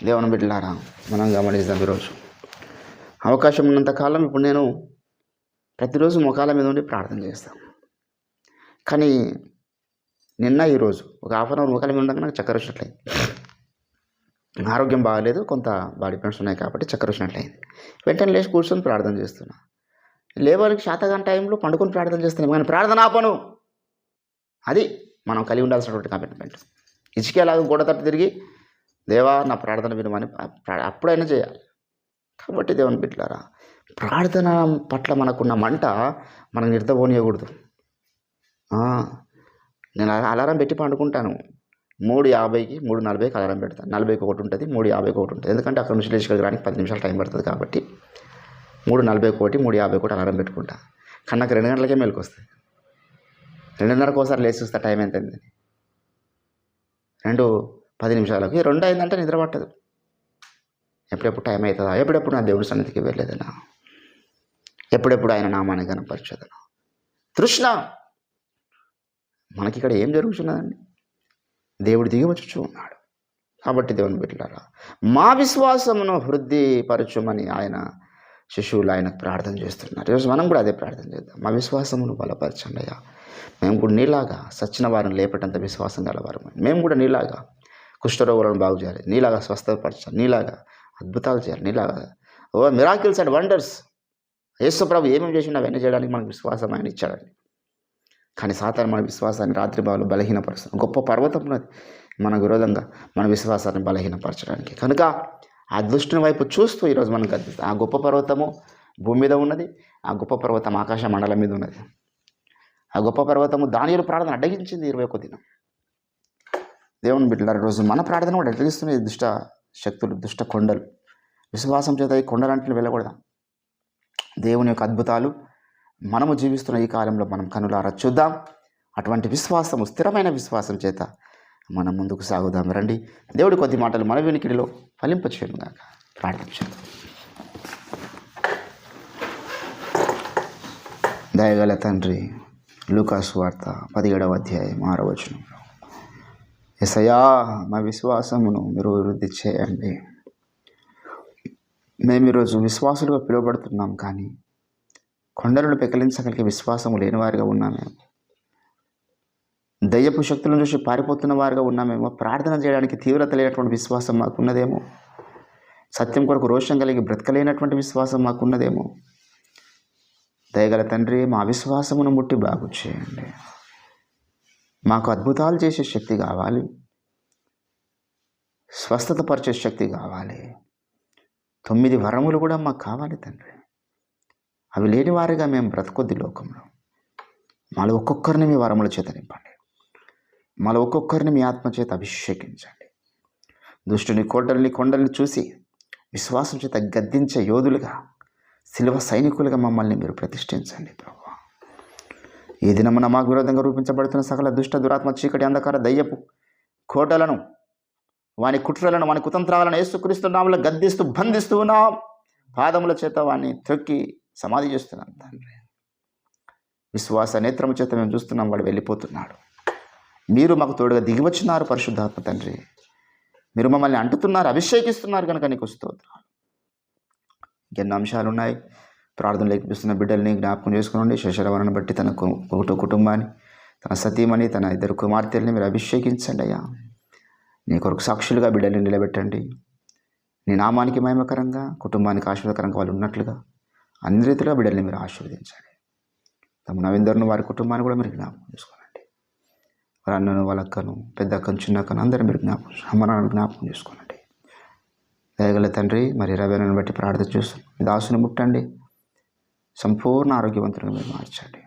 దేవుని బిడ్డలారా, మనం గమనిస్తాం. ఈరోజు అవకాశం ఉన్నంత కాలం ఇప్పుడు నేను ప్రతిరోజు మోకాళ్ళ మీద ఉండి ప్రార్థన చేస్తాను. కానీ నిన్న ఈరోజు ఒక హాఫ్ అన్ అవర్ మోకాళ్ళ మీద ఉండగా నాకు చక్కెర వచ్చినట్లయింది. ఆరోగ్యం బాగాలేదు, కొంత బాడీ పెయిన్స్ ఉన్నాయి కాబట్టి చక్కెర వచ్చినట్లయింది. వెంటనే లేచి కూర్చొని ప్రార్థన చేస్తున్నా. లేవరికి శాతగాని టైంలో పండుకొని ప్రార్థన చేస్తున్నాం, కానీ ప్రార్థన ఆపను. అది మనం కలిగి ఉండాల్సినటువంటి కమిట్మెంట్. ఇసుకేలాగా గోడ తట్టు తిరిగి దేవా నా ప్రార్థన వినమని అప్పుడైనా చేయాలి. కాబట్టి దేవుని బిడ్డలారా, ప్రార్థన పట్ల మనకున్న మంట మనం నిర్దపోనీయకూడదు. నేను అలారం పెట్టి పండుకుంటాను. 3:50కి 3:40కి అలారం పెడతాను. 40కి ఒకటి ఉంటుంది, 3:50కి ఒకటి ఉంటుంది. ఎందుకంటే అక్కడ నుంచి లేచి రానికి 10 నిమిషాలు టైం పడుతుంది కాబట్టి 3:40కి ఒకటి, 3:50కి ఒకటి అలారం పెట్టుకుంటా. కానీ నాకు 2 గంటలకే మెలకు వస్తుంది. 2:30కి ఒకసారి లేచి చూస్తా టైం ఎంత అయిందని. 2:10 నిమిషాలకి 2 అయిందంటే నిద్ర పట్టదు. ఎప్పుడెప్పుడు టైం అవుతుందా, ఎప్పుడెప్పుడు నా దేవుడి సన్నిధికి వెళ్ళేదనా, ఎప్పుడెప్పుడు ఆయన నామాన్ని కనపరచదనా తృష్ణ. మనకి ఇక్కడ ఏం జరుగుతున్నదండి? దేవుడు దిగివచ్చుచూ ఉన్నాడు. కాబట్టి దేవుని బిడ్డలారా, మా విశ్వాసమును వృద్ధిపరచుమని ఆయన శిశువులు ఆయనకు ప్రార్థన చేస్తున్నారు. ఈరోజు మనం కూడా అదే ప్రార్థన చేద్దాం. మా విశ్వాసమును బలపరచండి అయ్యా. మేము కూడా నీలాగా సచ్చిన వారిని లేపటంత విశ్వాసం గలవారు. మేము కూడా నీలాగా కుష్ఠరోగులను బాగు చేయాలి, నీలాగా స్వస్థపరచాలి, నీలాగా అద్భుతాలు చేయాలి, నీలాగా మిరాకిల్స్ అండ్ వండర్స్. యేసు ప్రభు ఏమేమి చేసిండు అవన్నీ చేయడానికి మనకు విశ్వాసం ఆయన ఇచ్చాడండి. కానీ సాతాను మన విశ్వాసాన్ని రాత్రి బావులు బలహీనపరుస్తుంది. గొప్ప పర్వతం ఉన్నది మన విరోధంగా మన విశ్వాసాన్ని బలహీనపరచడానికి. కనుక ఆ దుష్టుని వైపు చూస్తూ ఈరోజు మనం గద్దిస్తాం. ఆ గొప్ప పర్వతము భూమి మీద ఉన్నది, ఆ గొప్ప పర్వతం ఆకాశ మండలం మీద ఉన్నది. ఆ గొప్ప పర్వతము దానియేలు ప్రార్థన అడ్డగించింది 21 దినం. దేవుని బిడ్డలారా, రోజు మన ప్రార్థన కూడా అడ్డగిస్తున్నాయి దుష్ట శక్తులు, దుష్ట కొండలు. విశ్వాసం చేత ఈ కొండలంటే వెళ్ళకూడదాం. దేవుని యొక్క అద్భుతాలు మనము జీవిస్తున్న ఈ కాలంలో మనం కనులారా చూద్దాం. అటువంటి విశ్వాసము, స్థిరమైన విశ్వాసం చేత మనం ముందుకు సాగుదాం. రండి, దేవుడి కొద్ది మాటలు మన వినికిడిలో ఫలింపచేయను గాక. ప్రార్థించాను. దయగల తండ్రి, లూకాసు వార్త 17వ అధ్యాయం 6వ వచనం. యేసయ్యా, మా విశ్వాసమును మీరు వృద్ధి చేయండి. మేము ఈరోజు విశ్వాసులుగా పిలువబడుతున్నాం, కానీ కొండలను పెకలించగలిగే విశ్వాసము లేని వారిగా ఉన్నామేమో. దయ్యపు శక్తులను చూసి పారిపోతున్న వారిగా ఉన్నామేమో. ప్రార్థన చేయడానికి తీవ్రత లేనటువంటి విశ్వాసం మాకున్నదేమో. సత్యం కొరకు రోషం కలిగి బ్రతకలేనటువంటి విశ్వాసం మాకున్నదేమో. దయగల తండ్రి, మా విశ్వాసమును ముట్టి బాగు చేయండి. మాకు అద్భుతాలు చేసే శక్తి కావాలి, స్వస్థత పరిచే శక్తి కావాలి. 9 వరములు కూడా మాకు కావాలి తండ్రి. అవి లేని వారిగా మేము బ్రతకొద్ది లోకంలో. మాలో ఒక్కొక్కరిని మీ వరముల చేత నింపండి. మాలో ఒక్కొక్కరిని మీ ఆత్మ చేత అభిషేకించండి. దుష్టుని కొండల్ని చూసి విశ్వాసం చేత గద్దించే యోధులుగా, శిలువ సైనికులుగా మమ్మల్ని మీరు ప్రతిష్ఠించండి ప్రభువా. ఈ దినమున మాకు విరోధంగా రూపించబడుతున్న సకల దుష్ట దురాత్మ చీకటి అంధకార దయ్యపు కోటలను, వాని కుట్రలను, వాని కుతంత్రాలను యేసుక్రీస్తు నామములో గద్దిస్తూ బంధిస్తూ ఉన్నాం. పాదముల చేత వాని త్రొక్కి సమాధి చేస్తున్నాం తండ్రి. విశ్వాస నేత్రము చేత మేము చూస్తున్నాం, వాడు వెళ్ళిపోతున్నాడు. మీరు మాకు తోడుగా దిగివచ్చినారు పరిశుద్ధాత్మ తండ్రి. మీరు మమ్మల్ని అంటుతున్నారు, అభిషేకిస్తున్నారు కనుక నీకు స్తోత్రాలు. ఎన్నో అంశాలు ఉన్నాయి. ప్రార్థనలు ఎక్కిపిస్తున్న బిడ్డల్ని జ్ఞాపకం చేసుకోండి. శశరవణను బట్టి తన కుటుంబాన్ని, తన సతీమణి, తన 2 కుమార్తెల్ని మీరు అభిషేకించండి అయ్యా. నీ కొరకు సాక్షులుగా బిడ్డల్ని నిలబెట్టండి. నీ నామానికి మహిమకరంగా, కుటుంబానికి ఆశీర్వాదకరంగా వాళ్ళు ఉన్నట్లుగా అన్ని రీతిలో బిడ్డల్ని మీరు ఆశీర్వదించండి. తమ నవీందర్ను, వారి కుటుంబాన్ని కూడా మీరు జ్ఞాపకం చేసుకోనండి. వాళ్ళ అన్నను, వాళ్ళ అక్కను, పెద్ద అక్కను, చిన్న అక్కను అందరూ మీరు అమ్మనాన్ని జ్ఞాపకం చేసుకోనండి. దయగల తండ్రి, మరి రవేణను బట్టి ప్రార్థన చేస్తున్నాం. దాసుని ముట్టండి, సంపూర్ణ ఆరోగ్యవంతులుగా మీరు మార్చండి.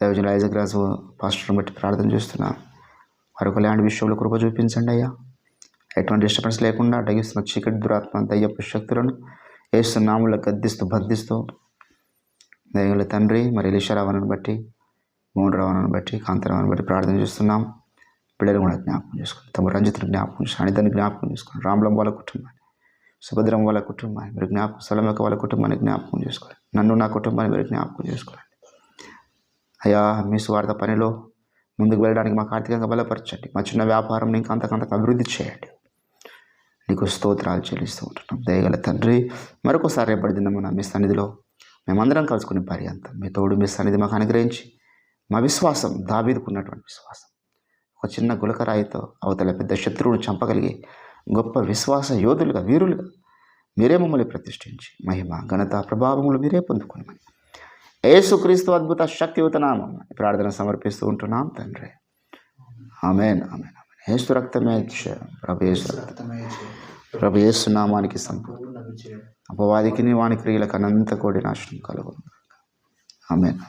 దైవజనులు ఐజాక్ రాజు పాస్టర్ని బట్టి ప్రార్థన చేస్తున్నాం. వారికి ల్యాండ్ విషయంలో కృప చూపించండి అయ్యా. ఎటువంటి డిస్టర్బెన్స్ లేకుండా అడ్డగిస్తున్న చీకటి దురాత్మ దయ్యపు శక్తులను యేసు నామములో గద్దిస్తూ బంధిస్తూ, దయగల తండ్రి, మరి ఎలీషారావును బట్టి, మోహనరావును బట్టి, కాంతారావును బట్టి ప్రార్థన చేస్తున్నాం. పిల్లలు కూడా జ్ఞాపకం చేసుకోండి. తమ రంజితుని జ్ఞాపకం చేసుకోండి, అనితని జ్ఞాపకం చేసుకోండి, రామలం వాళ్ళ కుటుంబాన్ని, సుభద్రం వాళ్ళ కుటుంబాన్ని మీరు జ్ఞాపకం, సలమక వాళ్ళ కుటుంబాన్ని జ్ఞాపకం చేసుకోండి. నన్ను, నా కుటుంబాన్ని మీరు జ్ఞాపకం చేసుకోండి అయ్యా. మీ స్వార్థ పనిలో ముందుకు వెళ్ళడానికి మాకు ఆర్థికంగా బలపరచండి. మా చిన్న వ్యాపారం ఇంకా అంతకంతకు అభివృద్ధి చేయండి. నీకు స్తోత్రాలు చెల్లిస్తూ ఉంటున్నాం. దయగల తండ్రి, మరొకసారి రేపటి దినమున మీ సన్నిధిలో మేమందరం కలుసుకునే పర్యంతం మీ తోడు మీ సన్నిధి మాకు అనుగ్రహించి మా విశ్వాసం దావీదుకున్నటువంటి విశ్వాసం ఒక చిన్న గులకరాయితో అవతల పెద్ద శత్రువును చంపగలిగే గొప్ప విశ్వాస యోధులుగా, వీరులుగా మీరే మమ్మల్ని ప్రతిష్ఠించి మహిమ ఘనత ప్రభావములు మీరే పొందుకున్నామని యేసుక్రీస్తు అద్భుత శక్తియుత నామం ప్రార్థన సమర్పిస్తూ ఉంటున్నాం తండ్రి. ఆమేన్ ఆమేన్ ఆమేన్. యేసు రక్తమే జయం. ప్రభు యేసు నామానికి సంపూర్ణ అపవాదికి వాని క్రియలకు అనంత కోడి నాశనం కలుగును. ఆమేన్.